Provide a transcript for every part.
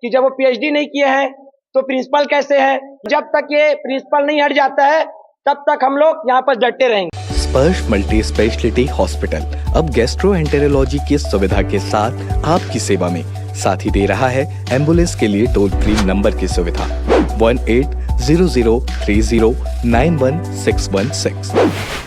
कि जब वो पीएचडी नहीं किए हैं तो प्रिंसिपल कैसे है। जब तक ये प्रिंसिपल नहीं हट जाता है तब तक हम लोग यहाँ पर डटे रहेंगे। स्पर्श मल्टी स्पेशलिटी हॉस्पिटल अब गैस्ट्रोएंटेरोलॉजी की सुविधा के साथ आपकी सेवा में, साथ ही दे रहा है एम्बुलेंस के लिए टोल फ्री नंबर की सुविधा 180030911616।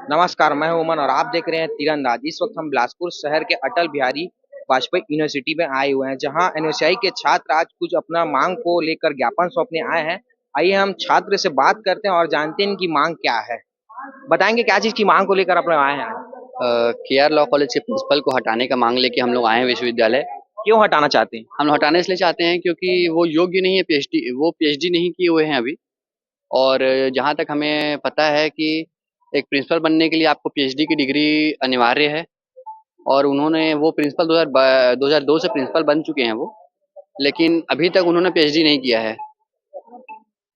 नमस्कार, मैं हूं उमन और आप देख रहे हैं तीरंदाज। इस वक्त हम बिलासपुर शहर के अटल बिहारी वाजपेयी यूनिवर्सिटी में आए हुए हैं, जहां एनएसयूआई के छात्र आज कुछ अपना मांग को लेकर ज्ञापन सौंपने आए हैं। आइए हम छात्र से बात करते हैं और जानते हैं इनकी मांग क्या है। बताएंगे क्या चीज की मांग को लेकर अपने आए हैं? केआर लॉ कॉलेज के प्रिंसिपल को हटाने का मांग लेके हम लोग आए हैं विश्वविद्यालय। क्यों हटाना चाहते हैं? हम हटाने इसलिए चाहते हैं क्योंकि वो योग्य नहीं है पीएचडी नहीं किए हुए हैं अभी। और जहाँ तक हमें पता है कि एक प्रिंसिपल बनने के लिए आपको पीएचडी की डिग्री अनिवार्य है, और उन्होंने वो प्रिंसिपल 2002 से प्रिंसिपल बन चुके हैं वो, लेकिन अभी तक उन्होंने पीएचडी नहीं किया है।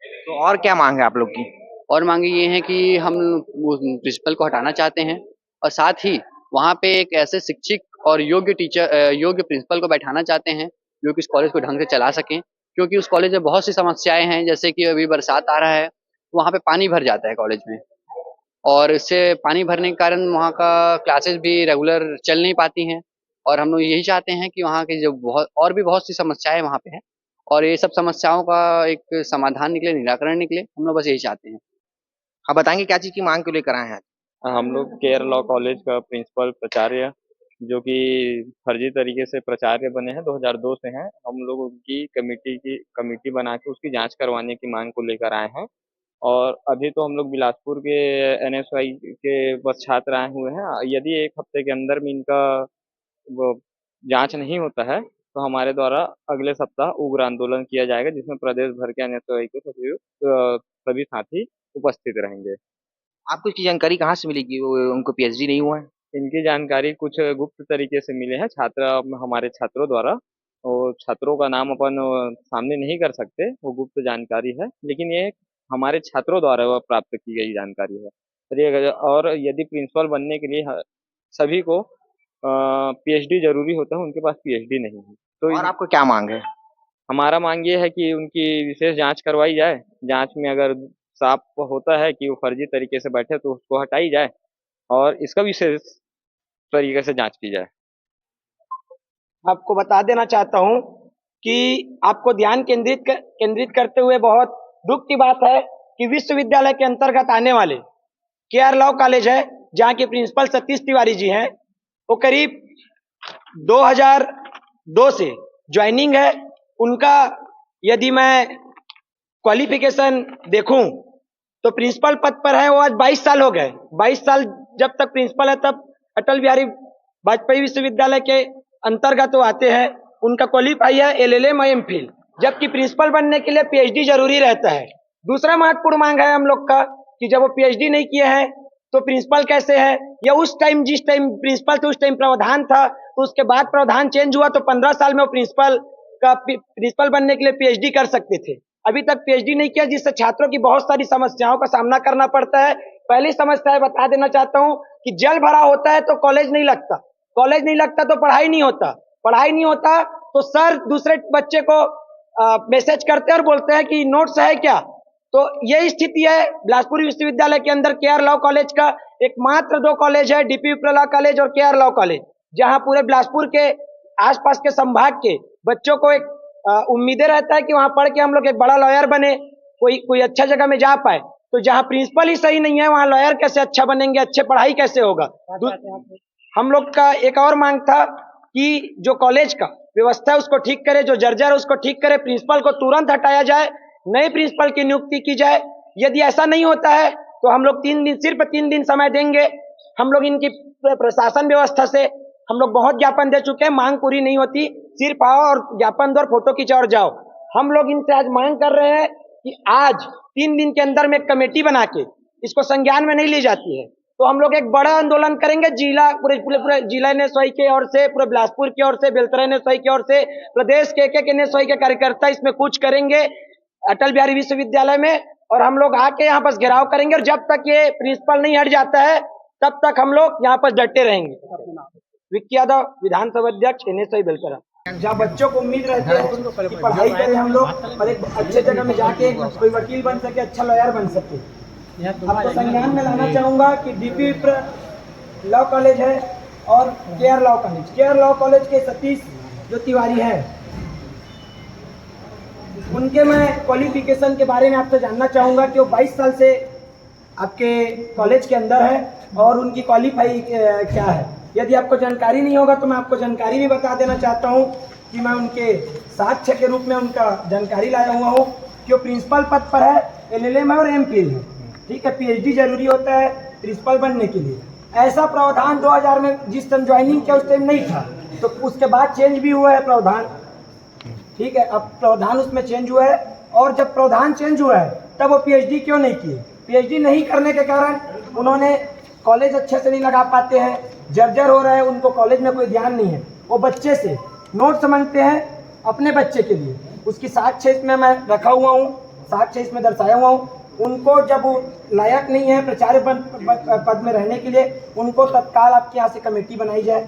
तो और क्या मांग है आप लोग की? और मांगे ये है कि हम प्रिंसिपल को हटाना चाहते हैं, और साथ ही वहाँ पे एक ऐसे शिक्षक और योग्य प्रिंसिपल को बैठाना चाहते हैं जो कि इस कॉलेज को ढंग से चला सकें। क्योंकि उस कॉलेज में बहुत सी समस्याएं हैं, जैसे कि अभी बरसात आ रहा है तो वहाँ पे पानी भर जाता है कॉलेज में, और इससे पानी भरने के कारण वहाँ का क्लासेस भी रेगुलर चल नहीं पाती हैं। और हम लोग यही चाहते हैं कि वहाँ के जो बहुत सी समस्याएं वहाँ पे हैं, और ये सब समस्याओं का एक समाधान निकले, निराकरण निकले, हम लोग बस यही चाहते हैं। आप बताएंगे क्या चीज की मांग को लेकर आए हैं? हम लोग केयर लॉ कॉलेज का प्रिंसिपल प्राचार्य जो कि फर्जी तरीके से प्राचार्य बने हैं 2002 से हैं, हम लोग उनकी कमेटी बना के उसकी जांच करवाने की मांग को लेकर आए हैं। और अभी तो हम लोग बिलासपुर के एनएसयूआई के बस छात्र आए हुए हैं। यदि एक हफ्ते के अंदर में इनका वो जांच नहीं होता है तो हमारे द्वारा अगले सप्ताह उग्र आंदोलन किया जाएगा, जिसमें प्रदेश भर के एनएसयूआई के सभी साथी उपस्थित रहेंगे। आपको इसकी जानकारी कहाँ से मिली कि उनको पीएचडी नहीं हुआ है? इनकी जानकारी कुछ गुप्त तरीके से मिले हैं हमारे छात्रों द्वारा। और छात्रों का नाम अपन सामने नहीं कर सकते, वो गुप्त जानकारी है, लेकिन ये हमारे छात्रों द्वारा वह प्राप्त की गई जानकारी है। और यदि प्रिंसिपल बनने के लिए सभी को पीएचडी जरूरी होता है, उनके पास पीएचडी नहीं है। तो और आपको क्या मांग है? हमारा मांग ये है कि उनकी विशेष जांच करवाई जाए। जांच में अगर साफ होता है कि वो फर्जी तरीके से बैठे तो उसको हटाई जाए, और इसका विशेष तरीके से जांच की जाए। आपको बता देना चाहता हूं कि आपको ध्यान केंद्रित करते हुए बहुत दुख की बात है कि विश्वविद्यालय के अंतर्गत आने वाले केआर लॉ कॉलेज है, जहां के प्रिंसिपल सतीश तिवारी जी हैं, वो करीब 2002 से ज्वाइनिंग है। उनका यदि मैं क्वालिफिकेशन देखूं तो प्रिंसिपल पद पर है वो आज 22 साल हो गए। 22 साल जब तक प्रिंसिपल है तब अटल बिहारी वाजपेयी विश्वविद्यालय के अंतर्गत वो आते हैं। उनका क्वालिफाई है एलएलएम और एमफिल, जबकि प्रिंसिपल बनने के लिए पीएचडी जरूरी रहता है। दूसरा महत्वपूर्ण मांग है हम लोग का कि जब वो पीएचडी नहीं किए हैं तो प्रिंसिपल कैसे है, या उस टाइम जिस टाइम प्रिंसिपल थे उस टाइम प्रावधान था, तो उसके बाद प्रावधान चेंज हुआ तो 15 साल में वो प्रिंसिपल बनने के लिए पीएचडी कर सकते थे। अभी तक पीएचडी नहीं किया, जिससे छात्रों की बहुत सारी समस्याओं का सामना करना पड़ता है। पहली समस्या है, बता देना चाहता हूं कि जल भरा होता है तो कॉलेज नहीं लगता, कॉलेज नहीं लगता तो पढ़ाई नहीं होता, पढ़ाई नहीं होता तो सर दूसरे बच्चे को मैसेज करते हैं और बोलते हैं कि नोट्स है क्या। तो यही स्थिति है बिलासपुर विश्वविद्यालय के अंदर। केआर लॉ कॉलेज का एकमात्र 2 कॉलेज है, डीपी विप्र लॉ कॉलेज और केआर लॉ कॉलेज, जहां पूरे बिलासपुर के आसपास के संभाग के बच्चों को एक उम्मीदें रहता है कि वहां पढ़ के हम लोग एक बड़ा लॉयर बने, कोई अच्छा जगह में जा पाए। तो जहां प्रिंसिपल ही सही नहीं है वहां लॉयर कैसे अच्छा बनेंगे, अच्छे पढ़ाई कैसे होगा। हम लोग का एक और मांग था कि जो कॉलेज का व्यवस्था है उसको ठीक करे, जो जर्जर है उसको ठीक करे, प्रिंसिपल को तुरंत हटाया जाए, नए प्रिंसिपल की नियुक्ति की जाए। यदि ऐसा नहीं होता है तो हम लोग सिर्फ 3 दिन समय देंगे। हम लोग इनकी प्रशासन व्यवस्था से हम लोग बहुत ज्ञापन दे चुके हैं, मांग पूरी नहीं होती, सिर्फ आओ और ज्ञापन दो और फोटो खींचाओ और जाओ। हम लोग इनसे आज मांग कर रहे हैं कि आज 3 दिन के अंदर में एक कमेटी बना के इसको संज्ञान में नहीं ली जाती है तो हम लोग एक बड़ा आंदोलन करेंगे। जिला पूरे जिला एनएसवाई के ओर से, पूरे बिलासपुर की ओर से, बेलतरा एनएसवाई की ओर से, प्रदेश के एक एनएसवाई के कार्यकर्ता इसमें कुछ करेंगे अटल बिहारी विश्वविद्यालय में, और हम लोग आके यहाँ पर घेराव करेंगे और जब तक ये प्रिंसिपल नहीं हट जाता है तब तक हम लोग यहाँ पर डटे रहेंगे। विक्की यादव, विधानसभा अध्यक्ष, एनएसवाई बेलतरा। जहाँ बच्चों को उम्मीद रहती है कि पढ़ाई करें हम लोग और एक अच्छे जगह में जाके कोई वकील बन सके, अच्छा लॉयर बन सके। आपको संज्ञान में लाना चाहूंगा कि डीपी लॉ कॉलेज है और केयर लॉ कॉलेज के सतीश जो तिवारी है, उनके मैं क्वालिफिकेशन के बारे में आपसे जानना चाहूंगा कि वो 22 साल से आपके कॉलेज के अंदर है और उनकी क्वालिफाई क्या है। यदि आपको जानकारी नहीं होगा तो मैं आपको जानकारी भी बता देना चाहता हूं कि मैं उनके साक्ष्य के रूप में उनका जानकारी लाया हुआ हूं कि वो प्रिंसिपल पद पर है, LLM है और MPhil है। ठीक है, PhD जरूरी होता है प्रिंसिपल बनने के लिए। ऐसा प्रावधान 2000 में जिस टाइम ज्वाइनिंग किया उस टाइम नहीं था, तो उसके बाद चेंज भी हुआ है प्रावधान। ठीक है, अब प्रावधान उसमें चेंज हुआ है और जब प्रावधान चेंज हुआ है तब वो PhD क्यों नहीं किए। PhD नहीं करने के कारण उन्होंने कॉलेज अच्छे से नहीं लगा पाते हैं, जर्जर हो रहा है, उनको कॉलेज में कोई ध्यान नहीं है। वो बच्चे से नोट्स मांगते हैं अपने बच्चे के लिए, उसकी साक्ष्य इसमें मैं रखा हुआ हूँ, साक्ष्य इसमें दर्शाया हुआ हूँ। उनको जब लायक नहीं है प्राचार्य पद में रहने के लिए, उनको तत्काल आपके यहाँ से कमेटी बनाई जाए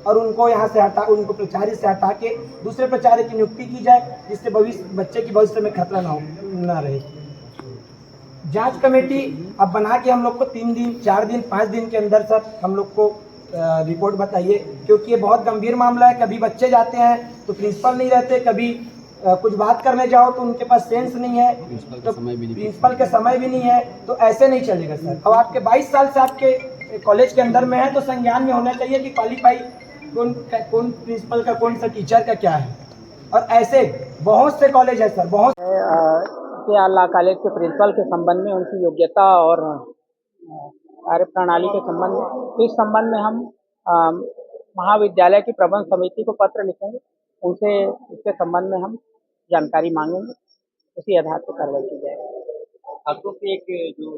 और उनको यहाँ से हटा, उनको प्राचार्य से हटा के दूसरे प्राचार्य की नियुक्ति की जाए, जिससे बच्चे की भविष्य में खतरा ना रहे। जांच कमेटी अब बना के हम लोग को 3 दिन, 4 दिन, 5 दिन के अंदर सर हम लोग को रिपोर्ट बताइए, क्योंकि ये बहुत गंभीर मामला है। कभी बच्चे जाते हैं तो प्रिंसिपल नहीं रहते, कभी कुछ बात करने जाओ तो उनके पास सेंस नहीं है, तो प्रिंसिपल के समय भी नहीं है, तो ऐसे नहीं चलेगा सर। अब आपके 22 साल से आपके कॉलेज के अंदर में है तो संज्ञान में होना चाहिए कि क्वालिफाई कौन प्रिंसिपल का, कौन सा टीचर का क्या है। और ऐसे बहुत से कॉलेज है सर, बहुत लॉ कॉलेज के प्रिंसिपल के संबंध में उनकी योग्यता और कार्य प्रणाली के संबंध में, इस संबंध में हम महाविद्यालय की प्रबंध समिति को पत्र लिखेंगे, उनसे इसके संबंध में हम जानकारी मांगेंगे, उसी आधार पर कार्रवाई की जाएगी। छात्रों की एक जो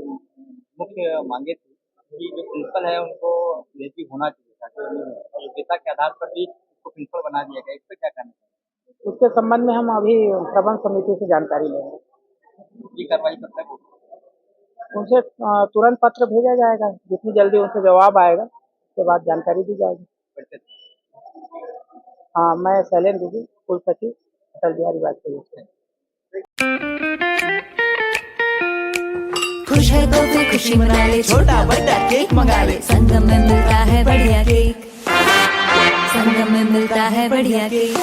मुख्य मांगे थी कि जो प्रिंसिपल है उनको PhD होना चाहिए ताकि योग्यता के आधार पर भी उसको प्रिंसिपल बना दिया गया, इस पर क्या करना चाहिए? उसके संबंध में हम अभी प्रबंध समिति से जानकारी लेंगे। ये कार्रवाई कब तक होगी? उनसे तुरंत पत्र भेजा जाएगा, जितनी जल्दी उनसे जवाब आएगा उसके बाद जानकारी दी जाएगी। हाँ, मैं शैलेंद्र जी, कुल सचिव, अटल बिहारी वाजपेयी। खुश है तो भी खुशी मना ले, छोटा बड़ा केक मंगा ले, संगम में मिलता है बढ़िया केक, संगम में मिलता है बढ़िया केक।